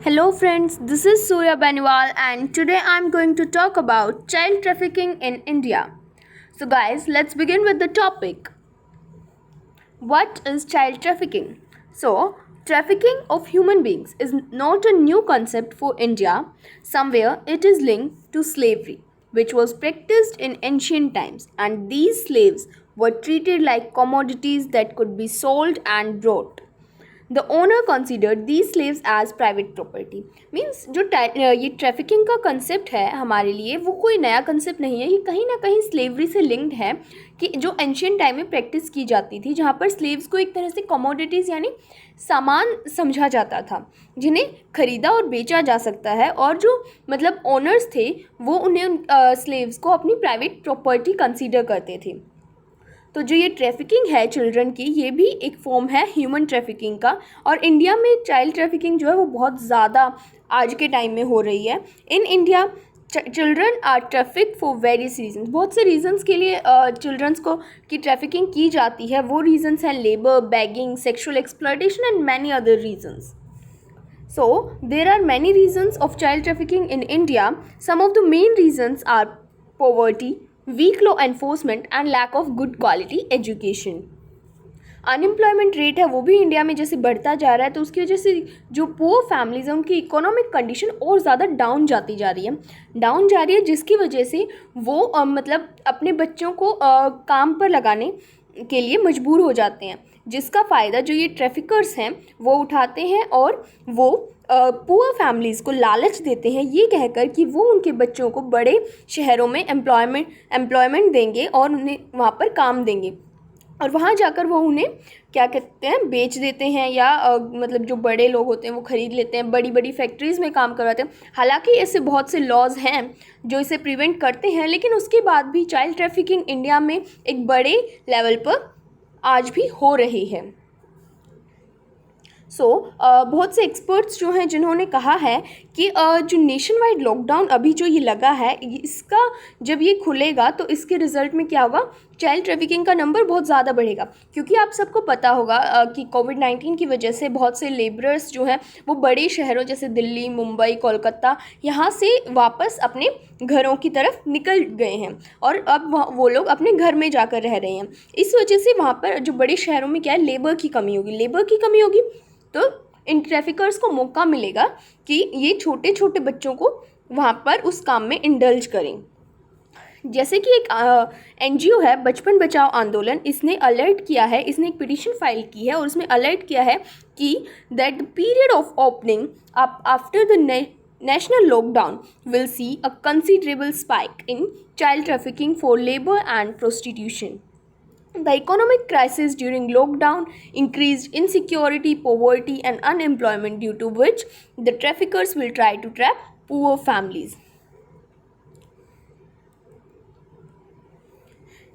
Hello friends, this is Surya Baniwal and today I'm going to talk about child trafficking in India. So guys, let's begin with the topic. What is child trafficking? So, trafficking of human beings is not a new concept for India. Somewhere it is linked to slavery, which was practiced in ancient times, and these slaves were treated like commodities that could be sold and bought. The owner considered the slaves as private property means जो ये trafficking का concept है हमारे लिए वो कोई नया concept नहीं है। ये कहीं ना कहीं स्लेवरी से लिंक्ड है कि जो एंशियंट टाइम में प्रैक्टिस की जाती थी, जहाँ पर स्लेव्स को एक तरह से कमोडिटीज़ यानी सामान समझा जाता था जिन्हें खरीदा और बेचा जा सकता है, और जो मतलब ओनर्स थे वो उन्हें स्लेव्स को अपनी प्राइवेट प्रॉपर्टी कंसीडर करते थे। तो जो ये ट्रैफिकिंग है चिल्ड्रन की, ये भी एक फॉर्म है ह्यूमन ट्रैफिकिंग का, और इंडिया में चाइल्ड ट्रैफिकिंग जो है वो बहुत ज़्यादा आज के टाइम में हो रही है। In India children are traffic for various reasons. बहुत से रीजंस के लिए चिल्ड्रंस को की ट्रैफिकिंग की जाती है। वो रीजंस हैं labour, bagging, sexual exploitation and many other reasons. So, there are many reasons of child trafficking in India. Some of the main reasons are poverty, weak law enforcement and lack of good quality education. Unemployment rate है वो भी India में जैसे बढ़ता जा रहा है, तो उसकी वजह से जो पुअर फैमिलीज हैं उनकी इकोनॉमिक कंडीशन और ज़्यादा डाउन जा रही है, जिसकी वजह से वो मतलब अपने बच्चों को काम पर लगाने के लिए मजबूर हो जाते हैं, जिसका फ़ायदा जो ये ट्रैफिकर्स हैं वो उठाते हैं और वो पुअर फैमिलीज़ को लालच देते हैं ये कहकर कि वो उनके बच्चों को बड़े शहरों में एम्प्लॉयमेंट देंगे और उन्हें वहाँ पर काम देंगे, और वहाँ जाकर वो उन्हें क्या कहते हैं बेच देते हैं, या मतलब जो बड़े लोग होते हैं वो ख़रीद लेते हैं, बड़ी बड़ी फैक्ट्रीज़ में काम करवाते हैं। हालांकि ऐसे बहुत से लॉज हैं जो इसे प्रिवेंट करते हैं, लेकिन उसके बाद भी चाइल्ड ट्रैफिकिंग इंडिया में एक बड़े लेवल पर आज भी हो रही है। बहुत से एक्सपर्ट्स जो हैं जिन्होंने कहा है कि जो नेशन वाइड लॉकडाउन अभी जो ये लगा है, इसका जब ये खुलेगा तो इसके रिज़ल्ट में क्या होगा, चाइल्ड ट्रैफिकिंग का नंबर बहुत ज़्यादा बढ़ेगा। क्योंकि आप सबको पता होगा कि कोविड-19 की वजह से बहुत से लेबरर्स जो हैं वो बड़े शहरों जैसे दिल्ली, मुंबई, कोलकाता यहाँ से वापस अपने घरों की तरफ निकल गए हैं, और अब वो लोग अपने घर में जाकर रह रहे हैं। इस वजह से वहाँ पर जो बड़े शहरों में क्या है, लेबर की कमी होगी, तो इन ट्रैफिकर्स को मौका मिलेगा कि ये छोटे छोटे बच्चों को वहाँ पर उस काम में इंडल्ज करें। जैसे कि एक NGO है बचपन बचाओ आंदोलन, इसने अलर्ट किया है, इसने एक पिटीशन फाइल की है और उसमें अलर्ट किया है कि that the period of opening after the national lockdown will see a considerable spike in child trafficking for labor and prostitution. The economic crisis during lockdown increased insecurity, poverty and unemployment, due to which the traffickers will try to trap poor families.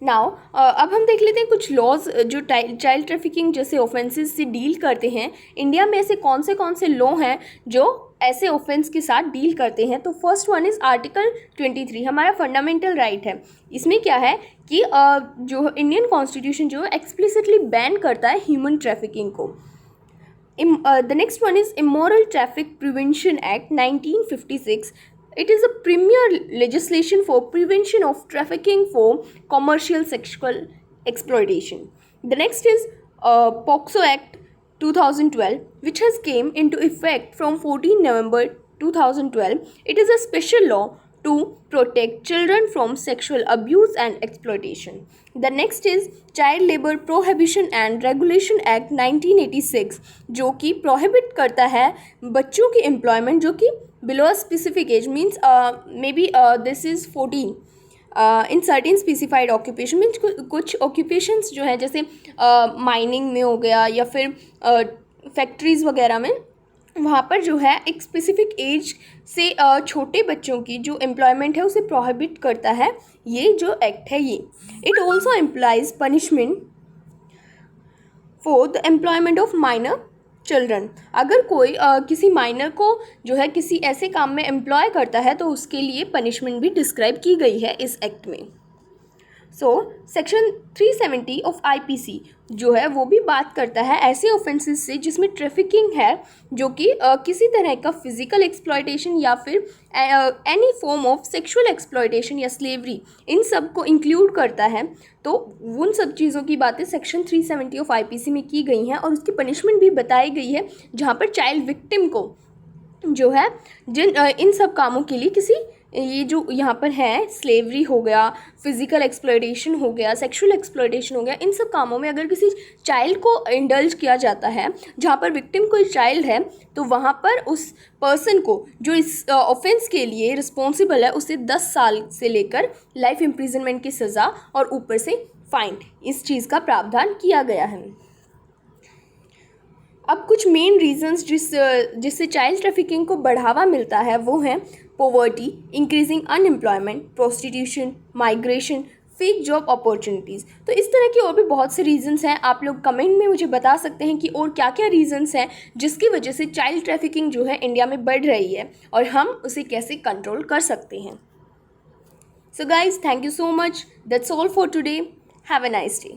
Now अब हम देख लेते हैं कुछ laws जो child trafficking जैसे offences से deal करते हैं। इंडिया में ऐसे कौन से लॉ हैं जो ऐसे ऑफेंस के साथ डील करते हैं। तो फर्स्ट वन इज़ आर्टिकल 23, हमारा फंडामेंटल राइट है। इसमें क्या है कि जो इंडियन कॉन्स्टिट्यूशन जो एक्सप्लिसिटली बैन करता है ह्यूमन ट्रैफिकिंग को। The next one is immoral traffic prevention act 1956. It is a premier legislation for prevention of trafficking for commercial sexual exploitation. The next is POCSO Act 2012, which has came into effect from 14 November 2012. It is a special law to protect children from sexual abuse and exploitation. The next is Child Labor Prohibition and Regulation Act 1986, जो कि prohibit करता है बच्चों की employment जो कि below a specific age, means maybe this is 14 in certain specified occupation, means कुछ occupations जो हैं जैसे माइनिंग में हो गया या फिर फैक्ट्रीज़ वगैरह में, वहाँ पर जो है एक स्पेसिफिक एज से छोटे बच्चों की जो एम्प्लॉयमेंट है उसे प्रोहिबिट करता है ये जो एक्ट है ये। It also implies punishment for the employment of minor children. अगर कोई किसी माइनर को जो है किसी ऐसे काम में एम्प्लॉय करता है तो उसके लिए पनिशमेंट भी डिस्क्राइब की गई है इस एक्ट में। सो सेक्शन 370 ऑफ आईपीसी जो है वो भी बात करता है ऐसे ऑफेंसेस से जिसमें ट्रैफिकिंग है, जो कि किसी तरह का फिजिकल एक्सप्लॉयटेशन या फिर any form of sexual exploitation या स्लेवरी, इन सब को इंक्लूड करता है। तो उन सब चीज़ों की बातें सेक्शन 370 ऑफ आईपीसी में की गई हैं और उसकी पनिशमेंट भी बताई गई है, जहाँ पर चाइल्ड विक्टिम को जो है इन सब कामों के लिए किसी, ये जो यहाँ पर है स्लेवरी हो गया, फिजिकल एक्सप्लॉयटेशन हो गया, सेक्सुअल एक्सप्लॉयटेशन हो गया, इन सब कामों में अगर किसी चाइल्ड को इंडल्ज किया जाता है, जहाँ पर विक्टिम कोई चाइल्ड है, तो वहाँ पर उस पर्सन को जो इस ऑफेंस के लिए रिस्पॉन्सिबल है उसे 10 साल से लेकर लाइफ इम्प्रिजनमेंट की सज़ा और ऊपर से फाइन, इस चीज़ का प्रावधान किया गया है। अब कुछ मेन रीजंस जिससे चाइल्ड ट्रैफिकिंग को बढ़ावा मिलता है वो हैं poverty, increasing unemployment, prostitution, migration, fake job opportunities. तो इस तरह के और भी बहुत से रीजंस हैं। आप लोग कमेंट में मुझे बता सकते हैं कि और क्या क्या रीजंस हैं जिसकी वजह से चाइल्ड ट्रैफिकिंग जो है इंडिया में बढ़ रही है और हम उसे कैसे कंट्रोल कर सकते हैं। So guys, thank you so much, that's all for today, have a nice day.